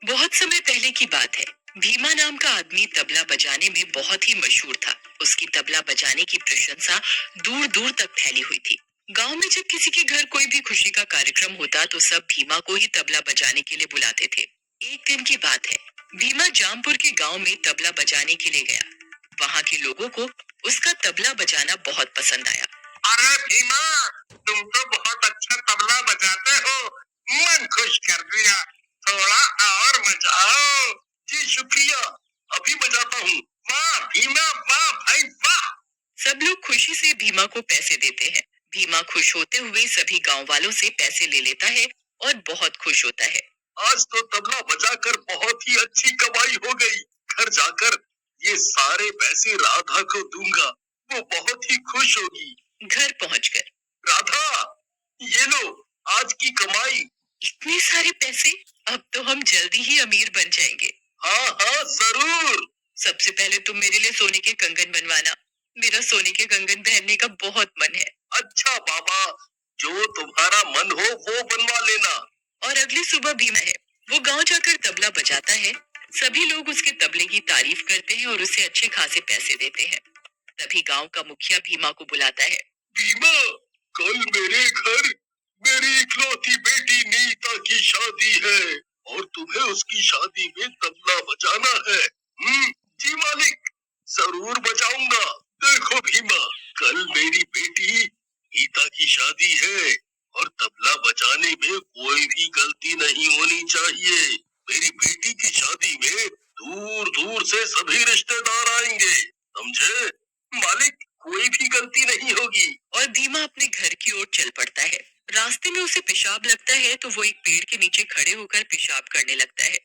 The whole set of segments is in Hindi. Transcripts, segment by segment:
बहुत समय पहले की बात है। भीमा नाम का आदमी तबला बजाने में बहुत ही मशहूर था। उसकी तबला बजाने की प्रशंसा दूर दूर तक फैली हुई थी। गांव में जब किसी के घर कोई भी खुशी का कार्यक्रम होता तो सब भीमा को ही तबला बजाने के लिए बुलाते थे। एक दिन की बात है। भीमा जामपुर के गांव में तबला बजाने के लिए गया। वहां के लोगों को उसका तबला बजाना बहुत पसंद आया। अरे भीमा, तुम तो बहुत अच्छा तबला बजाते हो। मन खुश कर दिया। थोड़ा और बजाओ। जी शुक्रिया, अभी बजाता हूँ। वाह भीमा, वाह भाई वाह। सब लोग खुशी से भीमा को पैसे देते हैं। भीमा खुश होते हुए सभी गांव वालों से पैसे ले लेता है और बहुत खुश होता है। आज तो तबला बजाकर बहुत ही अच्छी कमाई हो गई। घर जाकर ये सारे पैसे राधा को दूंगा। वो बहुत ही खुश होगी। घर पहुंचकर राधा, ये लो आज की कमाई। इतने सारे पैसे, अब तो हम जल्दी ही अमीर बन जाएंगे। हाँ हाँ जरूर। सबसे पहले तुम मेरे लिए सोने के कंगन बनवाना। मेरा सोने के कंगन पहनने का बहुत मन है। अच्छा बाबा, जो तुम्हारा मन हो वो बनवा लेना। और अगली सुबह भीमा है। वो गांव जाकर तबला बजाता है। सभी लोग उसके तबले की तारीफ करते हैं और उसे अच्छे खासे पैसे देते हैं। तभी गांव का मुखिया भीमा को बुलाता है। भीमा, कल मेरे घर मेरी इकलौती बेटी नीता की शादी है और तुम्हें उसकी शादी में तबला बजाना है। जी मालिक, जरूर बजाऊंगा। देखो भीमा, कल मेरी बेटी नीता की शादी है और तबला बजाने में कोई भी गलती नहीं होनी चाहिए। मेरी बेटी की शादी में दूर दूर से सभी रिश्तेदार आएंगे, समझे? मालिक, कोई भी गलती नहीं होगी। और भीमा अपने घर की ओर चल पड़ता है। रास्ते में उसे पेशाब लगता है तो वो एक पेड़ के नीचे खड़े होकर पेशाब करने लगता है।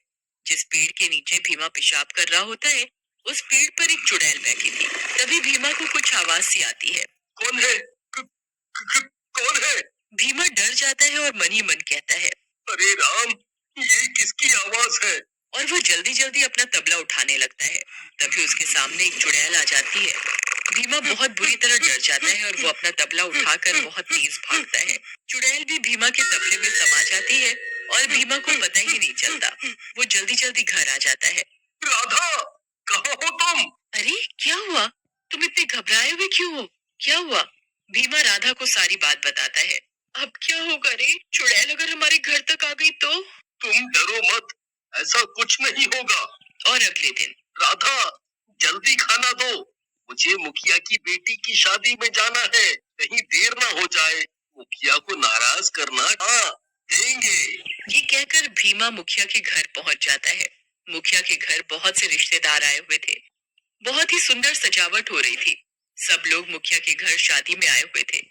जिस पेड़ के नीचे भीमा पेशाब कर रहा होता है उस पेड़ पर एक चुड़ैल बैठी थी। तभी भीमा को कुछ आवाज सी आती है। कौन है? कौन है? भीमा डर जाता है और मन ही मन कहता है, अरे राम, ये किसकी आवाज है? और वो जल्दी जल्दी अपना तबला उठाने लगता है। तभी उसके सामने एक चुड़ैल आ जाती है। भीमा बहुत बुरी तरह डर जाता है और वो अपना तबला उठाकर बहुत तेज भागता है। चुड़ैल भी भीमा के तबले में समा जाती है और भीमा को पता ही नहीं चलता। वो जल्दी जल्दी घर आ जाता है। राधा, कहाँ हो तुम? अरे क्या हुआ? तुम इतने घबराए हुए क्यों हो? क्या हुआ? भीमा राधा को सारी बात बताता है। अब क्या होगा रे? चुड़ैल अगर हमारे घर तक आ गई तो? तुम डरो मत, ऐसा कुछ नहीं होगा। और अगले दिन, राधा, जल्दी खाना दो। मुझे मुखिया की बेटी की शादी में जाना है, कहीं देर ना हो जाए। मुखिया को नाराज करना, हाँ देंगे। ये कहकर भीमा मुखिया के घर पहुंच जाता है। मुखिया के घर बहुत से रिश्तेदार आए हुए थे। बहुत ही सुंदर सजावट हो रही थी। सब लोग मुखिया के घर शादी में आए हुए थे।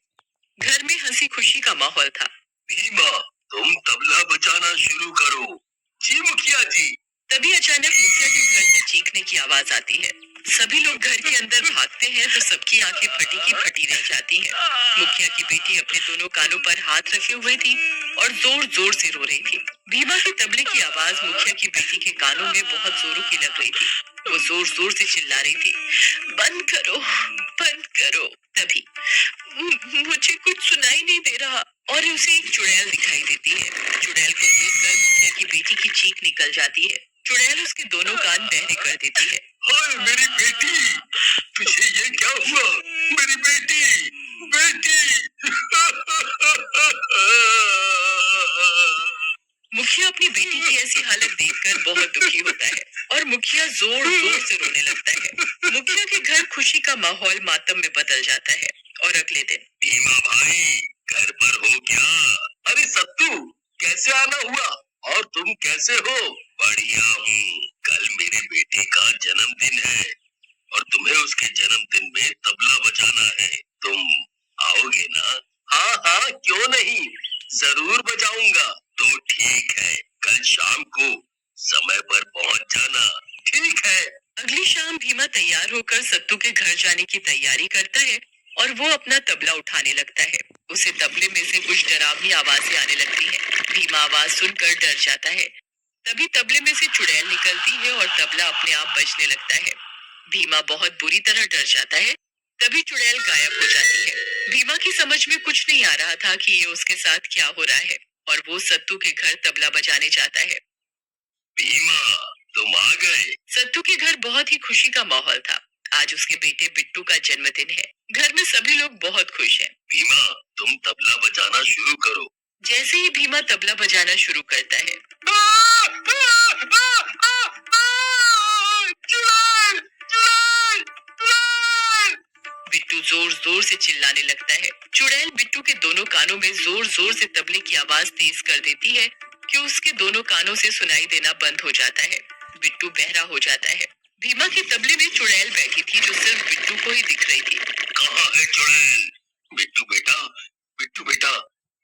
घर में हंसी खुशी का माहौल था। भीमा, तुम तबला बजाना शुरू करो। जी मुखिया जी। तभी अचानक मुखिया के घर से चीखने की आवाज आती है। सभी लोग घर के अंदर भागते हैं तो सबकी आंखें फटी की फटी रह जाती हैं। मुखिया की बेटी अपने दोनों कानों पर हाथ रखे हुए थी और जोर जोर से रो रही थी। भीमा के तबले की आवाज मुखिया की बेटी के कानों में बहुत जोरों की लग रही थी। वो जोर जोर से चिल्ला रही थी, बंद करो, बंद करो। तभी मुझे कुछ सुनाई नहीं दे रहा और उसे एक चुड़ैल दिखाई देती है। चुड़ैल को देखकर मुखिया की बेटी की चीख निकल जाती है। चुड़ैल उसके दोनों कान बहरे कर देती है। हाय मेरी बेटी, तुझे ये क्या हुआ? मेरी बेटी, बेटी। मुखिया अपनी बेटी की ऐसी हालत देखकर बहुत दुखी होता है और मुखिया जोर जोर से रोने लगता है। मुखिया के घर खुशी का माहौल मातम में बदल जाता है। और अगले दिन, भीमा भाई, घर पर हो क्या? अरे सत्तू, कैसे आना हुआ? और तुम कैसे हो? बढ़िया हूँ। कल मेरे बेटे का जन्मदिन है और तुम्हें उसके जन्मदिन में तबला बजाना है। तुम आओगे ना? हाँ हाँ, क्यों नहीं, जरूर बजाऊंगा। तो ठीक है, कल शाम को समय पर पहुँच जाना। ठीक है। अगली शाम भीमा तैयार होकर सत्तू के घर जाने की तैयारी करता है और वो अपना तबला उठाने लगता है। उसे तबले में से कुछ डरावनी आवाजें आने लगती हैं। भीमा आवाज सुनकर डर जाता है। तभी तबले में से चुड़ैल निकलती है और तबला अपने आप बजने लगता है। भीमा बहुत बुरी तरह डर जाता है। तभी चुड़ैल गायब हो जाती है। भीमा की समझ में कुछ नहीं आ रहा था कि ये उसके साथ क्या हो रहा है और वो सत्तू के घर तबला बजाने जाता है। भीमा, तुम आ गए। सत्तू के घर बहुत ही खुशी का माहौल था। आज उसके बेटे बिट्टू का जन्मदिन है। घर में सभी लोग बहुत खुश हैं। भीमा, तुम तबला बजाना शुरू करो। जैसे ही भीमा तबला बजाना शुरू करता है, चुड़ैल, चुड़ैल, चुड़ैल। बिट्टू जोर जोर से चिल्लाने लगता है। चुड़ैल बिट्टू के दोनों कानों में जोर जोर से तबले की आवाज तेज कर देती है कि उसके दोनों कानों से सुनाई देना बंद हो जाता है। बिट्टू बहरा हो जाता है। भीमा के तबले में चुड़ैल बैठी थी जो सिर्फ बिट्टू को ही दिख रही थी। कहाँ है चुड़ैल? बिट्टू बेटा, बिट्टू बेटा,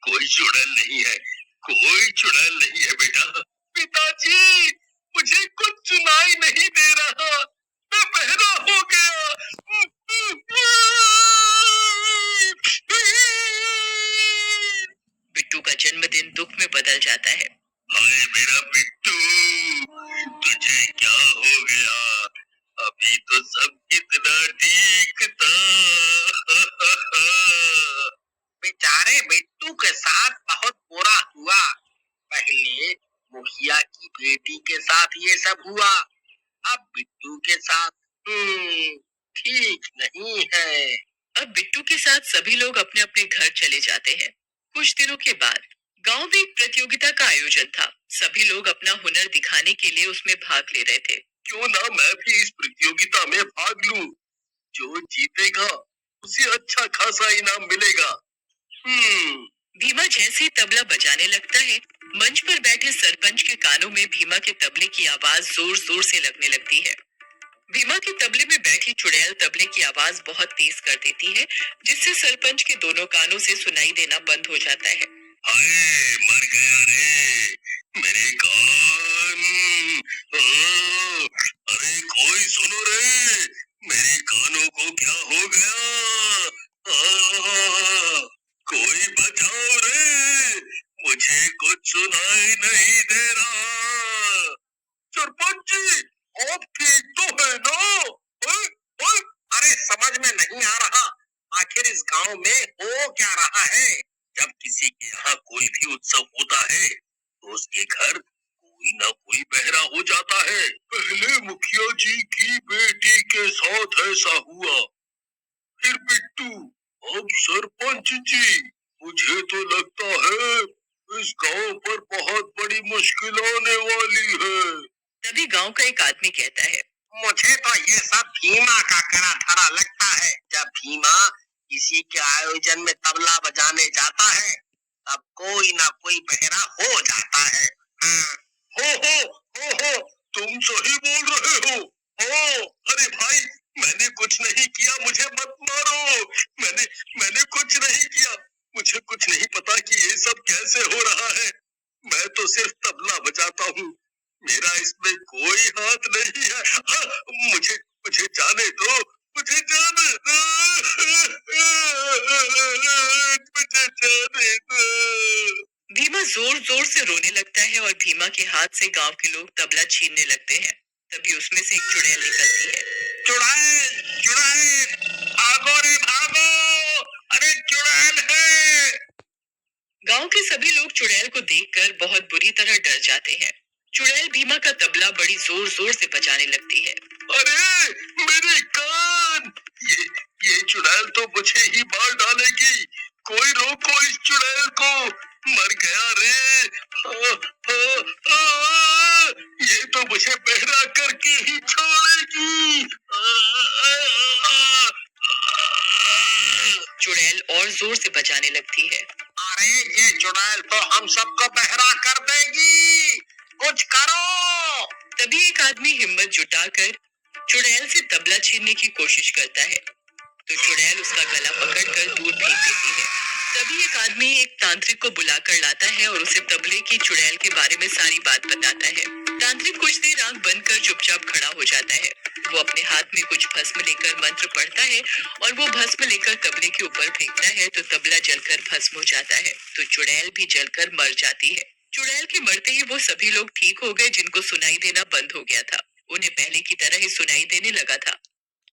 कोई चुड़ैल नहीं है, कोई चुड़ैल नहीं है बेटा। पिताजी, मुझे कुछ सुनाई नहीं दे रहा, मैं बहरा हो गया। बिट्टू का जन्मदिन दुख में बदल जाता है। हाय मेरा बिट्टू, तुझे क्या हो गया? अभी तो सब कितना ठीक था। बेचारे बिट्टू के साथ बहुत बुरा हुआ। पहले मुखिया की बेटी के साथ ये सब हुआ, अब बिट्टू के साथ ठीक नहीं है। अब बिट्टू के साथ सभी लोग अपने अपने घर चले जाते हैं। कुछ दिनों के बाद गांव में एक प्रतियोगिता का आयोजन था। सभी लोग अपना हुनर दिखाने के लिए उसमें भाग ले रहे थे। क्यों ना मैं भी इस प्रतियोगिता में भाग लूं? जो जीतेगा उसे अच्छा खासा इनाम मिलेगा। भीमा जैसे ही तबला बजाने लगता है, मंच पर बैठे सरपंच के कानों में भीमा के तबले की आवाज जोर जोर से लगने लगती है। भीमा के तबले में बैठी चुड़ैल तबले की आवाज बहुत तेज कर देती है, जिससे सरपंच के दोनों कानों से सुनाई देना बंद हो जाता है। हाय मर गया रे मेरे कान। अरे कोई सुनो रे, मेरे कानों को क्या हो गया? कोई बचाओ रे, मुझे कुछ सुनाई नहीं दे रहा। सरपंच जी, आप ठीक तो है ना? अरे समझ में नहीं आ रहा, आखिर इस गांव में हो क्या रहा है? जब किसी के यहाँ कोई भी उत्सव होता है तो उसके घर कोई ना कोई बहरा हो जाता है। पहले मुखिया जी की बेटी के साथ ऐसा हुआ, फिर बिट्टू, अब सरपंच जी। मुझे तो लगता है इस गांव पर बहुत बड़ी मुश्किल आने वाली है। तभी गांव का एक आदमी कहता है, मुझे तो ये सब भीमा का करा धरा लगता है। जब भीमा किसी के आयोजन में तबला बजाने जाता है तब कोई ना कोई बहरा हो जाता है। हो, तुम सही बोल रहे हो। अरे भाई, मैंने कुछ नहीं किया, मुझे मत मारो। मैंने कुछ नहीं किया, मुझे कुछ नहीं पता कि ये सब कैसे हो रहा है। मैं तो सिर्फ तबला बजाता हूँ, मेरा इसमें कोई हाथ नहीं है। मुझे जाने दो, मुझे जाने दो, मुझे जाने दो। भीमा जोर जोर से रोने लगता है और भीमा के हाथ से गांव के लोग तबला छीनने लगते हैं। तभी उसमें से एक चुड़ैल निकलती है। चुड़ैल, चुड़ैल, भागो रे भागो, अरे चुड़ैल है। गांव के सभी लोग चुड़ैल को देखकर बहुत बुरी तरह डर जाते हैं। चुड़ैल भीमा का तबला बड़ी जोर जोर से बजाने लगती है। अरे मेरे कान, ये चुड़ैल तो मुझे ही मार डालेगी। कोई रोको इस चुड़ैल को, मर गया रे। ये तो मुझे बहरा करके ही छोड़ेगी। चुड़ैल और जोर से बजाने लगती है। अरे ये चुड़ैल तो हम सबको बहरा कर देगी, कुछ करो। तभी एक आदमी हिम्मत जुटाकर चुड़ैल से तबला छीनने की कोशिश करता है, तो चुड़ैल उसका गला पकड़कर दूर फेंक देती है। तभी एक आदमी एक तांत्रिक को बुलाकर लाता है और उसे तबले की चुड़ैल के बारे में सारी बात बताता है। तांत्रिक कुछ देर आंख बंद कर चुपचाप खड़ा हो जाता है। वो अपने हाथ में कुछ भस्म लेकर मंत्र पढ़ता है और वो भस्म लेकर तबले के ऊपर फेंकता है तो तबला जलकर भस्म हो जाता है, तो चुड़ैल भी जलकर मर जाती है। चुड़ैल के मरते ही वो सभी लोग ठीक हो गए जिनको सुनाई देना बंद हो गया था। उन्हें पहले की तरह ही सुनाई देने लगा था।